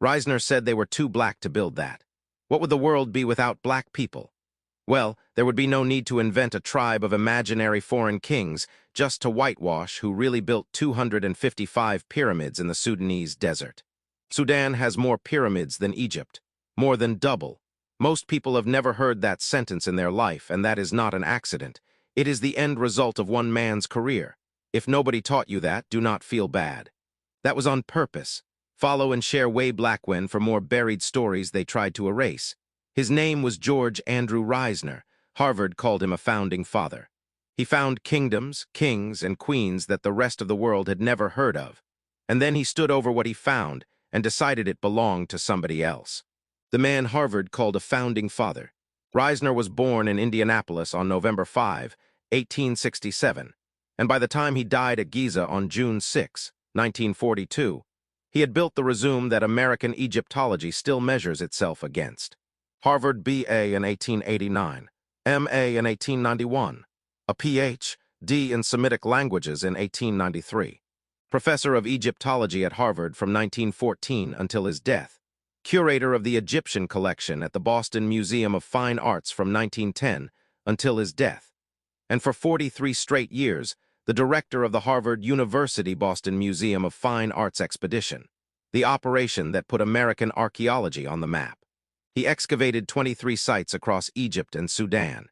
Reisner said they were too black to build that. What would the world be without black people? Well, there would be no need to invent a tribe of imaginary foreign kings just to whitewash who really built 255 pyramids in the Sudanese desert. Sudan has more pyramids than Egypt, more than double. Most people have never heard that sentence in their life, and that is not an accident. It is the end result of one man's career. If nobody taught you that, do not feel bad. That was on purpose. Follow and share Way Blackwen for more buried stories they tried to erase. His name was George Andrew Reisner. Harvard called him a founding father. He found kingdoms, kings, and queens that the rest of the world had never heard of. And then he stood over what he found and decided it belonged to somebody else. The man Harvard called a founding father. Reisner was born in Indianapolis on November 5, 1867, and by the time he died at Giza on June 6, 1942, he had built the resume that American Egyptology still measures itself against. Harvard B.A. in 1889, M.A. in 1891, a Ph.D. in Semitic languages in 1893, professor of Egyptology at Harvard from 1914 until his death, curator of the Egyptian collection at the Boston Museum of Fine Arts from 1910 until his death, and for 43 straight years, the director of the Harvard University Boston Museum of Fine Arts expedition, the operation that put American archaeology on the map. He excavated 23 sites across Egypt and Sudan.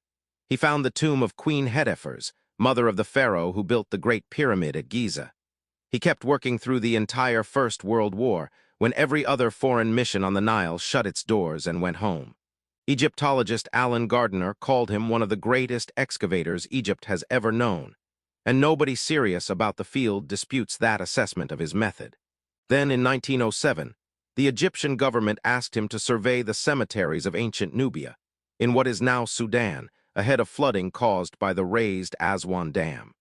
He found the tomb of Queen Hedefers, mother of the pharaoh who built the Great Pyramid at Giza. He kept working through the entire First World War, when every other foreign mission on the Nile shut its doors and went home. Egyptologist Alan Gardner called him one of the greatest excavators Egypt has ever known, and nobody serious about the field disputes that assessment of his method. Then, in 1907, the Egyptian government asked him to survey the cemeteries of ancient Nubia, in what is now Sudan, ahead of flooding caused by the raised Aswan Dam.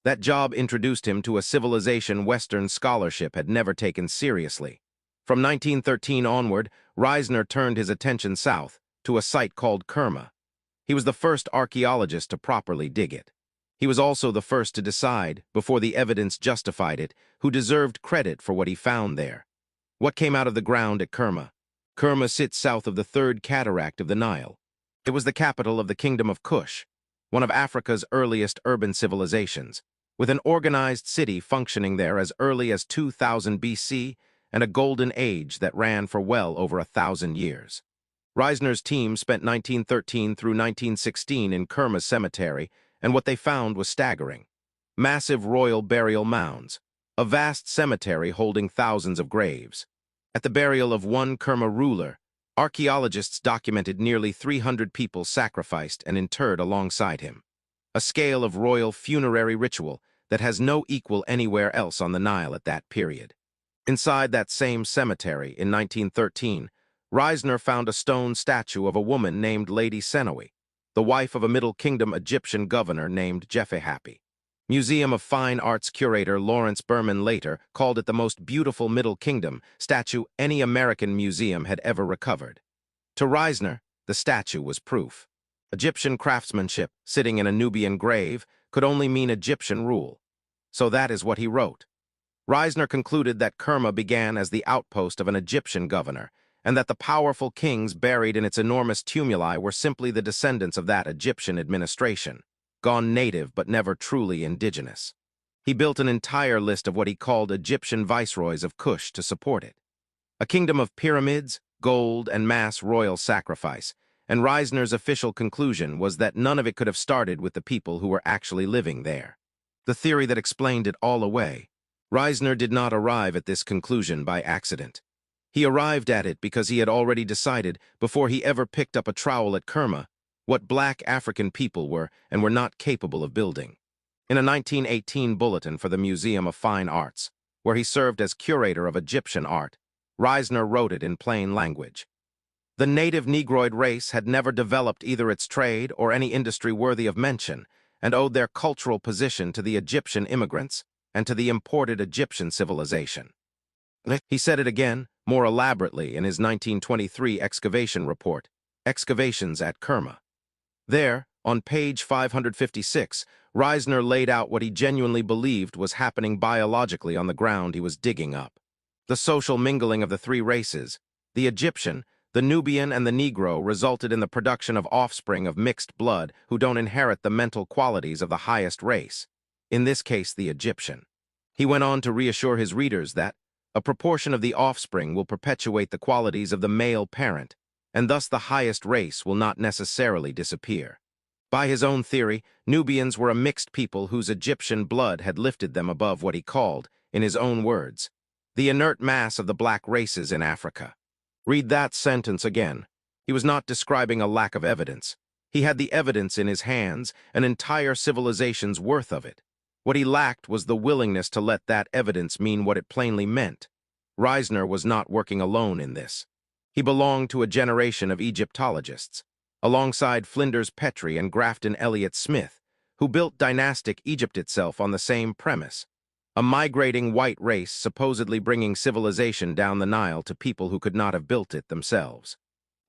That job introduced him to a civilization Western scholarship had never taken seriously. From 1913 onward, Reisner turned his attention south, to a site called Kerma. He was the first archaeologist to properly dig it. He was also the first to decide, before the evidence justified it, who deserved credit for what he found there. What came out of the ground at Kerma? Kerma sits south of the third cataract of the Nile. It was the capital of the Kingdom of Kush, one of Africa's earliest urban civilizations, with an organized city functioning there as early as 2000 BC and a golden age that ran for well over 1,000 years. Reisner's team spent 1913 through 1916 in Kerma Cemetery, and what they found was staggering. Massive royal burial mounds, a vast cemetery holding thousands of graves. At the burial of one Kerma ruler, archaeologists documented nearly 300 people sacrificed and interred alongside him. A scale of royal funerary ritual that has no equal anywhere else on the Nile at that period. Inside that same cemetery, in 1913, Reisner found a stone statue of a woman named Lady Senowe, the wife of a Middle Kingdom Egyptian governor named Jefehapi. Museum of Fine Arts curator Lawrence Berman later called it the most beautiful Middle Kingdom statue any American museum had ever recovered. To Reisner, the statue was proof. Egyptian craftsmanship, sitting in a Nubian grave, could only mean Egyptian rule. So that is what he wrote. Reisner concluded that Kerma began as the outpost of an Egyptian governor, and that the powerful kings buried in its enormous tumuli were simply the descendants of that Egyptian administration, gone native but never truly indigenous. He built an entire list of what he called Egyptian viceroys of Kush to support it. A kingdom of pyramids, gold, and mass royal sacrifice, and Reisner's official conclusion was that none of it could have started with the people who were actually living there. The theory that explained it all away. Reisner did not arrive at this conclusion by accident. He arrived at it because he had already decided, before he ever picked up a trowel at Kerma, what black African people were and were not capable of building. In a 1918 bulletin for the Museum of Fine Arts, where he served as curator of Egyptian art, Reisner wrote it in plain language. The native Negroid race had never developed either its trade or any industry worthy of mention, and owed their cultural position to the Egyptian immigrants and to the imported Egyptian civilization. He said it again, more elaborately, in his 1923 excavation report, Excavations at Kerma. There, on page 556, Reisner laid out what he genuinely believed was happening biologically on the ground he was digging up. The social mingling of the three races, the Egyptian, the Nubian, and the Negro, resulted in the production of offspring of mixed blood who don't inherit the mental qualities of the highest race, in this case the Egyptian. He went on to reassure his readers that a proportion of the offspring will perpetuate the qualities of the male parent, and thus the highest race will not necessarily disappear. By his own theory, Nubians were a mixed people whose Egyptian blood had lifted them above what he called, in his own words, the inert mass of the black races in Africa. Read that sentence again. He was not describing a lack of evidence. He had the evidence in his hands, an entire civilization's worth of it. What he lacked was the willingness to let that evidence mean what it plainly meant. Reisner was not working alone in this. He belonged to a generation of Egyptologists, alongside Flinders Petrie and Grafton Elliott Smith, who built dynastic Egypt itself on the same premise. A migrating white race supposedly bringing civilization down the Nile to people who could not have built it themselves.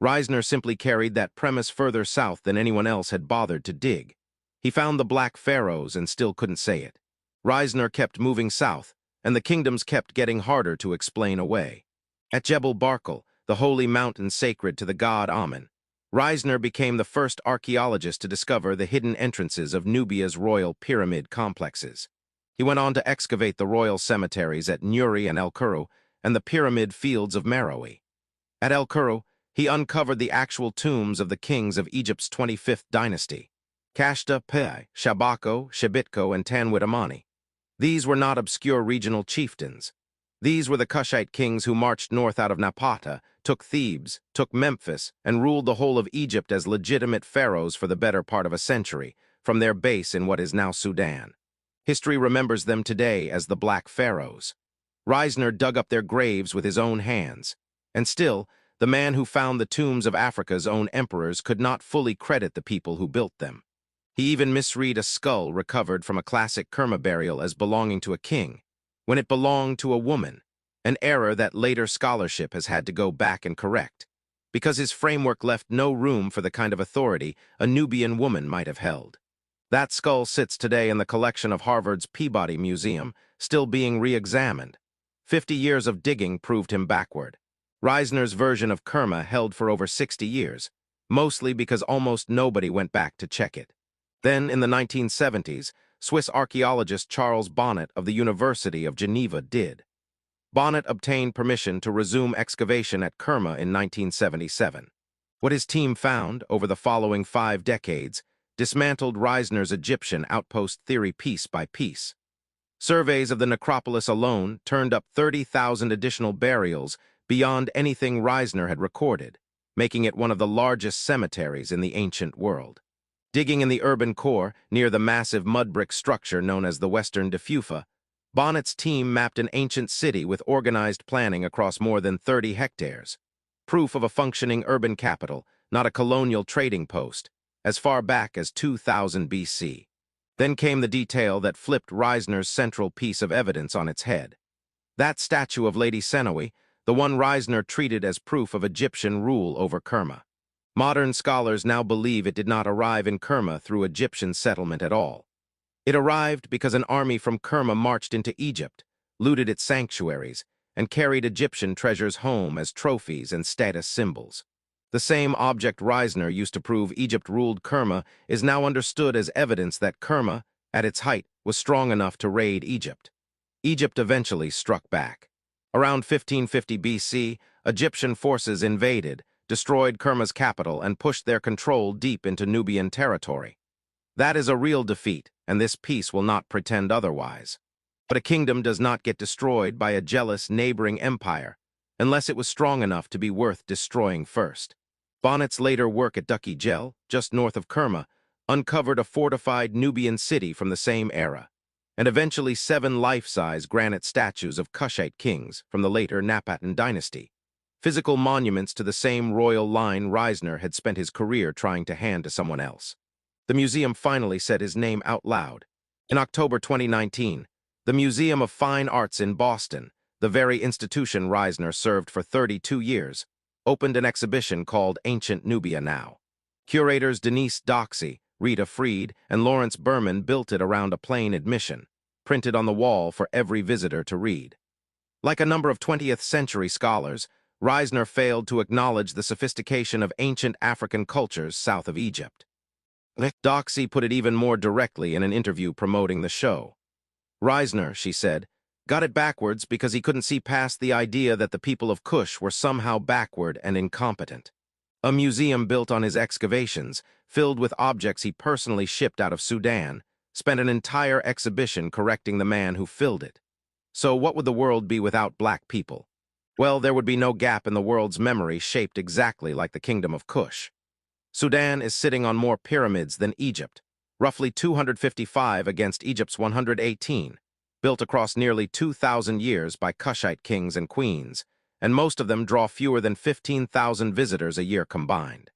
Reisner simply carried that premise further south than anyone else had bothered to dig. He found the black pharaohs and still couldn't say it. Reisner kept moving south, and the kingdoms kept getting harder to explain away. At Jebel Barkal, the holy mountain sacred to the god Amun, Reisner became the first archaeologist to discover the hidden entrances of Nubia's royal pyramid complexes. He went on to excavate the royal cemeteries at Nuri and El Kuru and the pyramid fields of Meroe. At El Kuru, he uncovered the actual tombs of the kings of Egypt's 25th dynasty, Kashta, Pi, Shabako, Shebitko, and Tanwit Amani. These were not obscure regional chieftains. These were the Kushite kings who marched north out of Napata, took Thebes, took Memphis, and ruled the whole of Egypt as legitimate pharaohs for the better part of a century, from their base in what is now Sudan. History remembers them today as the Black Pharaohs. Reisner dug up their graves with his own hands, and still, the man who found the tombs of Africa's own emperors could not fully credit the people who built them. He even misread a skull recovered from a classic Kerma burial as belonging to a king, when it belonged to a woman, an error that later scholarship has had to go back and correct, because his framework left no room for the kind of authority a Nubian woman might have held. That skull sits today in the collection of Harvard's Peabody Museum, still being re-examined. 50 years of digging proved him backward. Reisner's version of Kerma held for over 60 years, mostly because almost nobody went back to check it. Then, in the 1970s, Swiss archaeologist Charles Bonnet of the University of Geneva did. Bonnet obtained permission to resume excavation at Kerma in 1977. What his team found over the following 5 decades dismantled Reisner's Egyptian outpost theory piece by piece. Surveys of the necropolis alone turned up 30,000 additional burials beyond anything Reisner had recorded, making it one of the largest cemeteries in the ancient world. Digging in the urban core, near the massive mud brick structure known as the Western Defufa, Bonnet's team mapped an ancient city with organized planning across more than 30 hectares. Proof of a functioning urban capital, not a colonial trading post, as far back as 2000 BC. Then came the detail that flipped Reisner's central piece of evidence on its head. That statue of Lady Senowe, the one Reisner treated as proof of Egyptian rule over Kerma. Modern scholars now believe it did not arrive in Kerma through Egyptian settlement at all. It arrived because an army from Kerma marched into Egypt, looted its sanctuaries, and carried Egyptian treasures home as trophies and status symbols. The same object Reisner used to prove Egypt ruled Kerma is now understood as evidence that Kerma, at its height, was strong enough to raid Egypt. Egypt eventually struck back. Around 1550 BC, Egyptian forces invaded, destroyed Kerma's capital, and pushed their control deep into Nubian territory. That is a real defeat, and this piece will not pretend otherwise. But a kingdom does not get destroyed by a jealous neighboring empire, unless it was strong enough to be worth destroying first. Bonnet's later work at Ducky Gel, just north of Kerma, uncovered a fortified Nubian city from the same era, and eventually 7 life-size granite statues of Kushite kings from the later Napatan dynasty. Physical monuments to the same royal line Reisner had spent his career trying to hand to someone else. The museum finally said his name out loud. In October 2019, the Museum of Fine Arts in Boston, the very institution Reisner served for 32 years, opened an exhibition called Ancient Nubia Now. Curators Denise Doxey, Rita Freed, and Lawrence Berman built it around a plain admission, printed on the wall for every visitor to read. Like a number of 20th century scholars, Reisner failed to acknowledge the sophistication of ancient African cultures south of Egypt. Doxy put it even more directly in an interview promoting the show. Reisner, she said, got it backwards because he couldn't see past the idea that the people of Kush were somehow backward and incompetent. A museum built on his excavations, filled with objects he personally shipped out of Sudan, spent an entire exhibition correcting the man who filled it. So what would the world be without black people? Well, there would be no gap in the world's memory shaped exactly like the kingdom of Kush. Sudan is sitting on more pyramids than Egypt, roughly 255 against Egypt's 118, built across nearly 2,000 years by Kushite kings and queens, and most of them draw fewer than 15,000 visitors a year combined.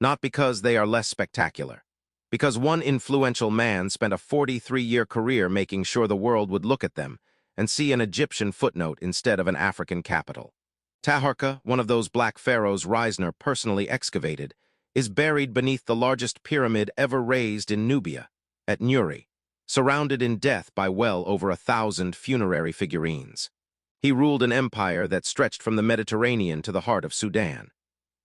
Not because they are less spectacular, because one influential man spent a 43-year career making sure the world would look at them and see an Egyptian footnote instead of an African capital. Taharka, one of those black pharaohs Reisner personally excavated, is buried beneath the largest pyramid ever raised in Nubia, at Nuri, surrounded in death by well over 1,000 funerary figurines. He ruled an empire that stretched from the Mediterranean to the heart of Sudan.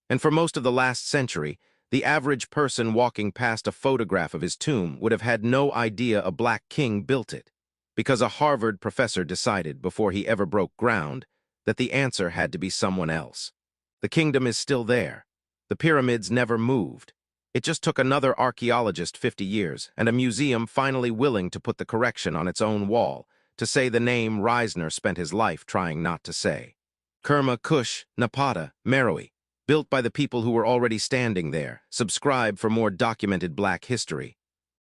And for most of the last century, the average person walking past a photograph of his tomb would have had no idea a black king built it, because a Harvard professor decided before he ever broke ground that the answer had to be someone else. The kingdom is still there. The pyramids never moved. It just took another archaeologist 50 years and a museum finally willing to put the correction on its own wall to say the name Reisner spent his life trying not to say. Kerma, Kush, Napata, Meroe, built by the people who were already standing there. Subscribe for more documented black history.